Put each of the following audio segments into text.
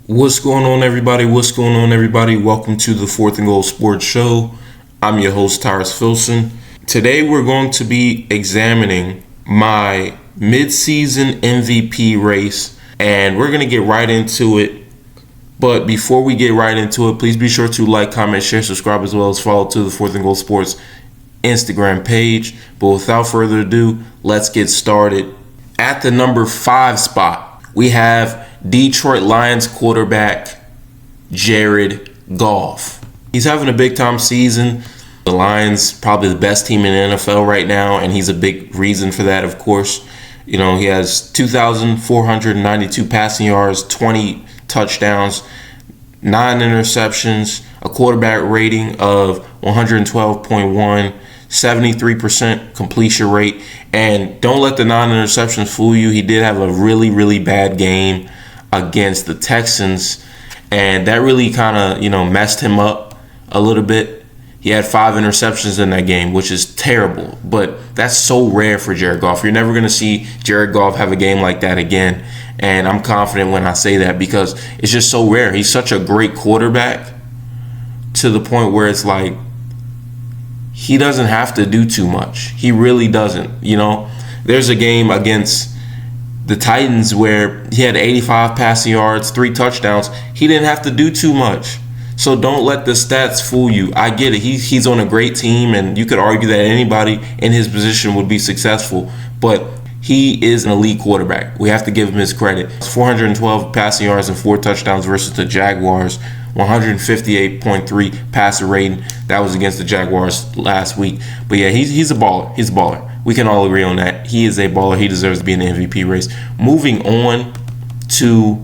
What's going on, everybody? What's going on, everybody? Welcome to the Fourth and Goal Sports Show. I'm your host, Tyrus Filson. Today, we're going to be examining my mid-season MVP race, and we're going to get right into it. But before we get right into it, please be sure to like, comment, share, subscribe, as well as follow to the Fourth and Goal Sports Instagram page. But without further ado, let's get started. At the number 5 spot, we have Detroit Lions quarterback Jared Goff. He's having a big time season. The Lions probably the best team in the NFL right now, and he's a big reason for that, of course. You know, he has 2,492 passing yards, 20 touchdowns, 9 interceptions, a quarterback rating of 112.1, 73% completion rate. And don't let the 9 interceptions fool you. He did have a really, really bad game against the Texans, and that really kind of, messed him up a little bit. He had 5 interceptions in that game, which is terrible, but that's so rare for Jared Goff. You're never going to see Jared Goff have a game like that again, and I'm confident when I say that because it's just so rare. He's such a great quarterback to the point where it's like he doesn't have to do too much. He really doesn't. There's a game against the Titans where he had 85 passing yards, 3 touchdowns. He didn't have to do too much. So don't let the stats fool you. I get it. He's on a great team, and you could argue that anybody in his position would be successful. But he is an elite quarterback. We have to give him his credit. 412 passing yards and 4 touchdowns versus the Jaguars. 158.3 passer rating. That was against the Jaguars last week. But yeah, he's a baller. He's a baller. We can all agree on that. He is a baller. He deserves to be in the MVP race. Moving on to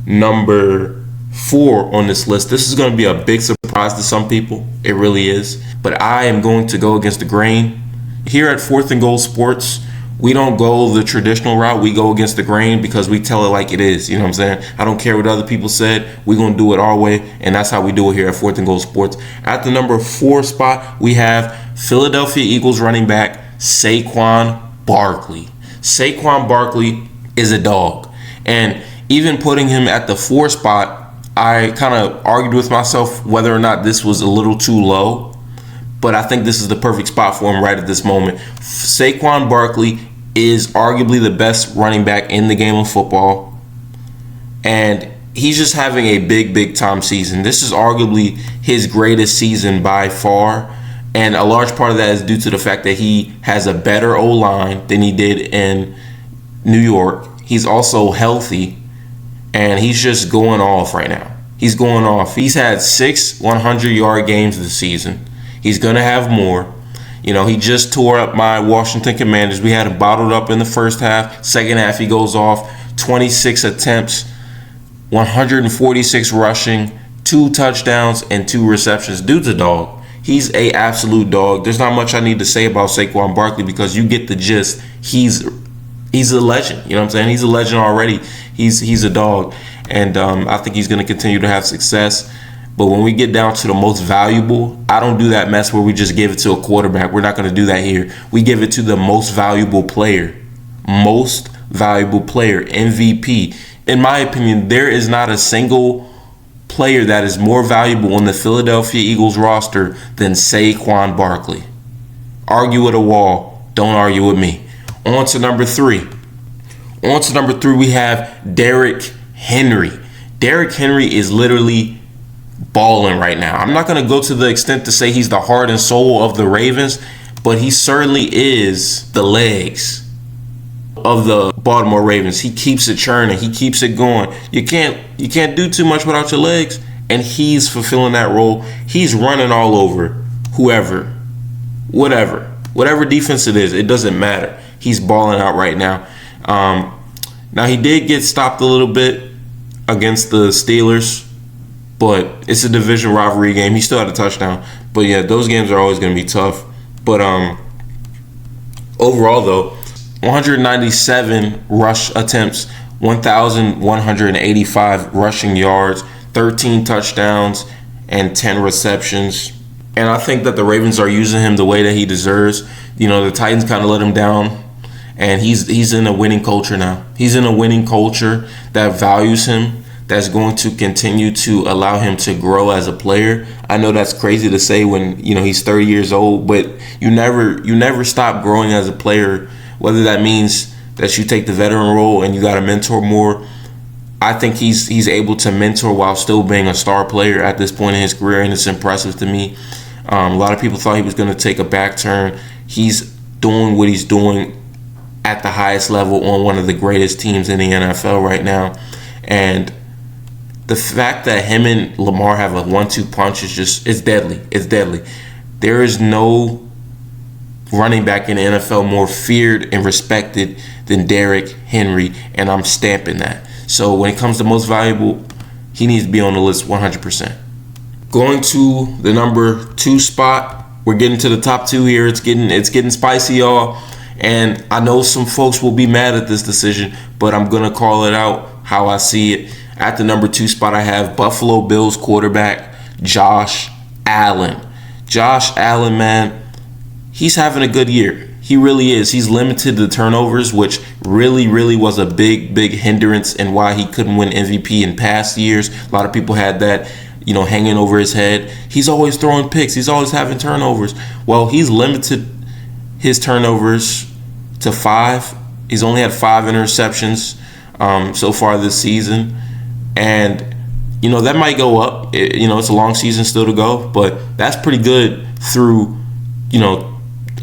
number 4 on this list. This is going to be a big surprise to some people. It really is. But I am going to go against the grain. Here at Fourth and Goal Sports, we don't go the traditional route. We go against the grain because we tell it like it is. You know what I'm saying? I don't care what other people said. We're going to do it our way, and that's how we do it here at Fourth and Goal Sports. At the number 4 spot, we have Philadelphia Eagles running back Saquon Barkley. Saquon Barkley is a dog. And even putting him at the 4 spot, I kind of argued with myself whether or not this was a little too low. But I think this is the perfect spot for him right at this moment. Saquon Barkley is arguably the best running back in the game of football. And he's just having a big, big time season. This is arguably his greatest season by far. And a large part of that is due to the fact that he has a better O-line than he did in New York. He's also healthy. And he's just going off right now. He's going off. He's had 6 100-yard games this season. He's going to have more. He just tore up my Washington Commanders. We had him bottled up in the first half. Second half, he goes off. 26 attempts, 146 rushing, 2 touchdowns, and 2 receptions. Dude's a dog. He's a absolute dog. There's not much I need to say about Saquon Barkley because you get the gist. He's a legend. You know what I'm saying? He's a legend already. He's a dog. And I think he's going to continue to have success. But when we get down to the most valuable, I don't do that mess where we just give it to a quarterback. We're not going to do that here. We give it to the most valuable player. Most valuable player, MVP. In my opinion, there is not a single player that is more valuable on the Philadelphia Eagles roster than Saquon Barkley. Argue with a wall. Don't argue with me. On to number 3. We have Derrick Henry. Derrick Henry is literally balling right now. I'm not going to go to the extent to say he's the heart and soul of the Ravens, but he certainly is the legs of the Baltimore Ravens. He keeps it churning. He keeps it going. You can't do too much without your legs, and he's fulfilling that role. He's running all over whoever, whatever defense it is. It doesn't matter. He's balling out right now. Now he did get stopped a little bit against the Steelers, but it's a division rivalry game. He still had a touchdown. But yeah, those games are always going to be tough. But overall, though, 197 rush attempts, 1,185 rushing yards, 13 touchdowns, and 10 receptions. And I think that the Ravens are using him the way that he deserves. The Titans kind of let him down. And he's in a winning culture now. He's in a winning culture that values him, that's going to continue to allow him to grow as a player. I know that's crazy to say when he's 30 years old, but you never stop growing as a player. Whether that means that you take the veteran role and you got to mentor more, I think he's able to mentor while still being a star player at this point in his career, and it's impressive to me. A lot of people thought he was going to take a back turn. He's doing what he's doing at the highest level on one of the greatest teams in the NFL right now. And the fact that him and Lamar have a 1-2 punch is deadly. It's deadly. There is no running back in the NFL more feared and respected than Derrick Henry, and I'm stamping that. So when it comes to most valuable, he needs to be on the list 100%. Going to the number 2 spot, we're getting to the top 2 here. It's getting spicy, y'all. And I know some folks will be mad at this decision, but I'm going to call it out how I see it. At the number 2 spot, I have Buffalo Bills quarterback Josh Allen. Josh Allen, man, he's having a good year. He really is. He's limited the turnovers, which really was a big hindrance and why he couldn't win MVP in past years. A lot of people had that, hanging over his head. He's always throwing picks. He's always having turnovers. Well, he's limited his turnovers to 5. He's only had 5 interceptions so far this season. And, that might go up. It's a long season still to go, but that's pretty good through,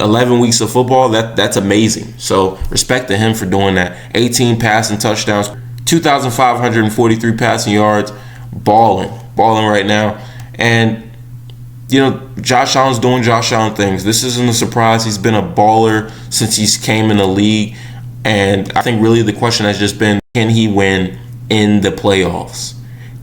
11 weeks of football. That's amazing. So respect to him for doing that. 18 passing touchdowns, 2,543 passing yards, balling right now. And Josh Allen's doing Josh Allen things. This isn't a surprise. He's been a baller since he came in the league. And I think really the question has just been, can he win in the playoffs?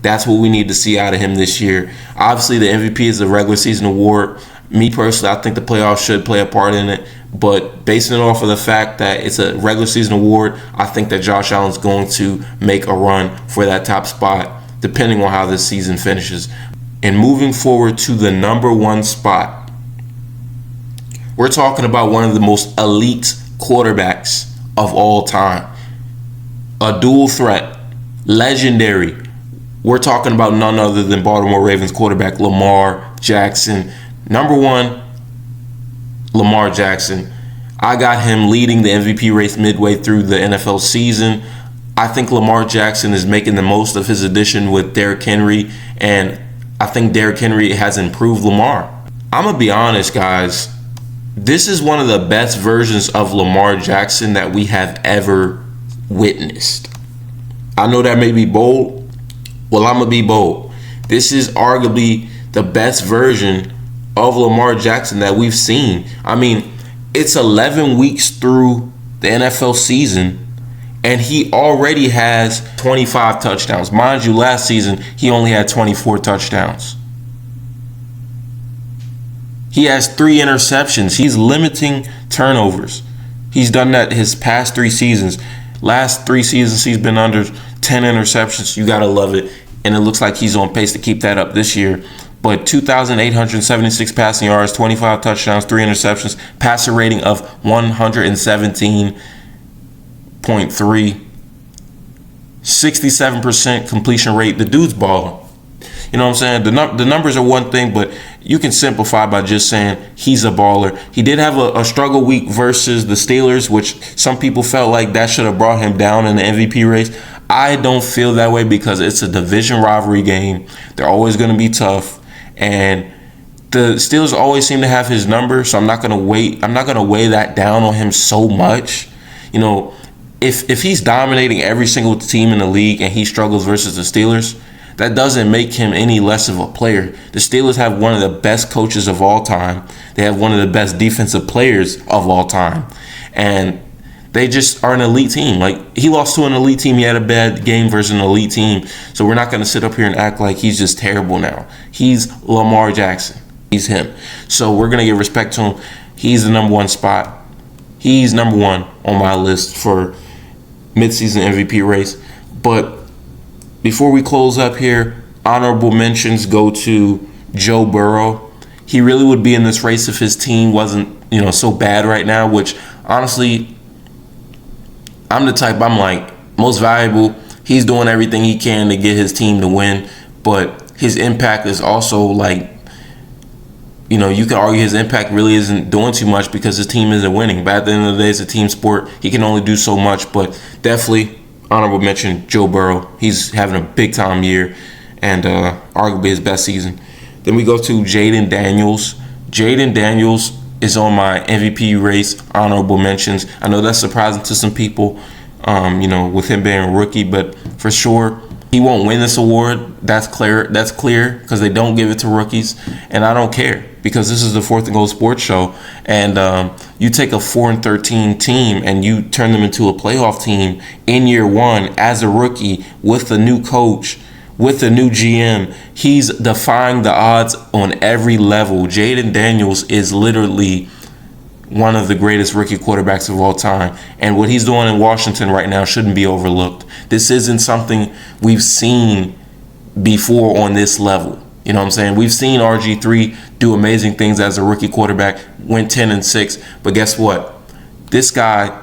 That's what we need to see out of him this year. Obviously, the MVP is a regular season award. Me personally, I think the playoffs should play a part in it. But basing it off of the fact that it's a regular season award, I think that Josh Allen's going to make a run for that top spot, depending on how this season finishes. And moving forward to the number 1 spot, we're talking about one of the most elite quarterbacks of all time. A dual threat, legendary. We're talking about none other than Baltimore Ravens quarterback Lamar Jackson. Number 1, Lamar Jackson. I got him leading the MVP race midway through the NFL season. I think Lamar Jackson is making the most of his addition with Derrick Henry, and I think Derrick Henry has improved Lamar. I'm going to be honest, guys. This is one of the best versions of Lamar Jackson that we have ever witnessed. I know that may be bold. Well, I'm going to be bold. This is arguably the best version of Lamar Jackson that we've seen. I mean, it's 11 weeks through the NFL season, and he already has 25 touchdowns. Mind you, last season, he only had 24 touchdowns. He has 3 interceptions. He's limiting turnovers. He's done that his past 3 seasons. Last 3 seasons, he's been under 10 interceptions. You got to love it. And it looks like he's on pace to keep that up this year. But 2,876 passing yards, 25 touchdowns, 3 interceptions, passer rating of 117.3, 67% completion rate. The dude's balling. You know what I'm saying? The numbers are one thing, but you can simplify by just saying he's a baller. He did have a struggle week versus the Steelers, which some people felt like that should have brought him down in the MVP race. I don't feel that way because it's a division rivalry game. They're always going to be tough. And the Steelers always seem to have his number, so I'm not going to weigh that down on him so much. If he's dominating every single team in the league and he struggles versus the Steelers, that doesn't make him any less of a player. The Steelers have one of the best coaches of all time. They have one of the best defensive players of all time. And they just are an elite team. Like, he lost to an elite team. He had a bad game versus an elite team. So we're not going to sit up here and act like he's just terrible now. He's Lamar Jackson. He's him. So we're going to give respect to him. He's the number 1 spot. He's number 1 on my list for midseason MVP race. But before we close up here, honorable mentions go to Joe Burrow. He really would be in this race if his team wasn't, so bad right now, which honestly, I'm the type, I'm like, most valuable, he's doing everything he can to get his team to win, but his impact is also like, you know, you could argue his impact really isn't doing too much because his team isn't winning. But at the end of the day, it's a team sport. He can only do so much, but definitely honorable mention Joe Burrow. He's having a big time year and arguably his best season. Then we go to Jayden Daniels. Jayden Daniels is on my MVP race, honorable mentions. I know that's surprising to some people, you know, with him being a rookie, but for sure, he won't win this award. That's clear because they don't give it to rookies, and I don't care because this is the Fourth and Goal Sports Show, and you take a 4-13 team and you turn them into a playoff team in year one as a rookie with a new coach, with a new GM. He's defying the odds on every level. Jayden Daniels is literally one of the greatest rookie quarterbacks of all time. And what he's doing in Washington right now shouldn't be overlooked. This isn't something we've seen before on this level. You know what I'm saying? We've seen RG3 do amazing things as a rookie quarterback, went 10-6. But guess what? This guy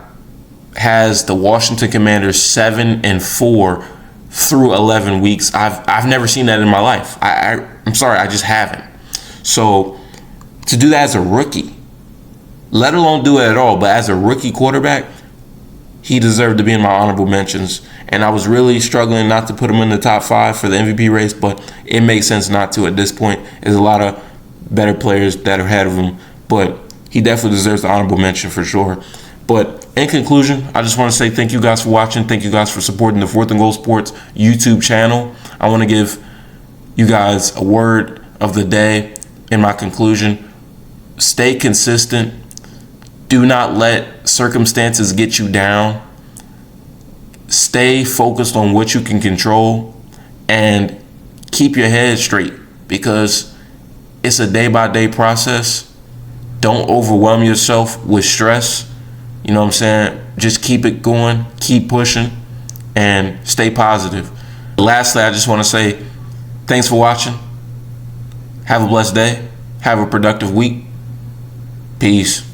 has the Washington Commanders 7-4 through 11 weeks. I've never seen that in my life. I'm sorry, I just haven't. So to do that as a rookie, let alone do it at all, but as a rookie quarterback, he deserved to be in my honorable mentions. And I was really struggling not to put him in the top 5 for the MVP race, but it makes sense not to at this point. There's a lot of better players that are ahead of him, but he definitely deserves the honorable mention for sure. But in conclusion, I just want to say thank you guys for watching. Thank you guys for supporting the Fourth and Goal Sports YouTube channel. I want to give you guys a word of the day in my conclusion. Stay consistent. Do not let circumstances get you down. Stay focused on what you can control and keep your head straight because it's a day-by-day process. Don't overwhelm yourself with stress. You know what I'm saying? Just keep it going, keep pushing, and stay positive. Lastly, I just want to say thanks for watching. Have a blessed day. Have a productive week. Peace.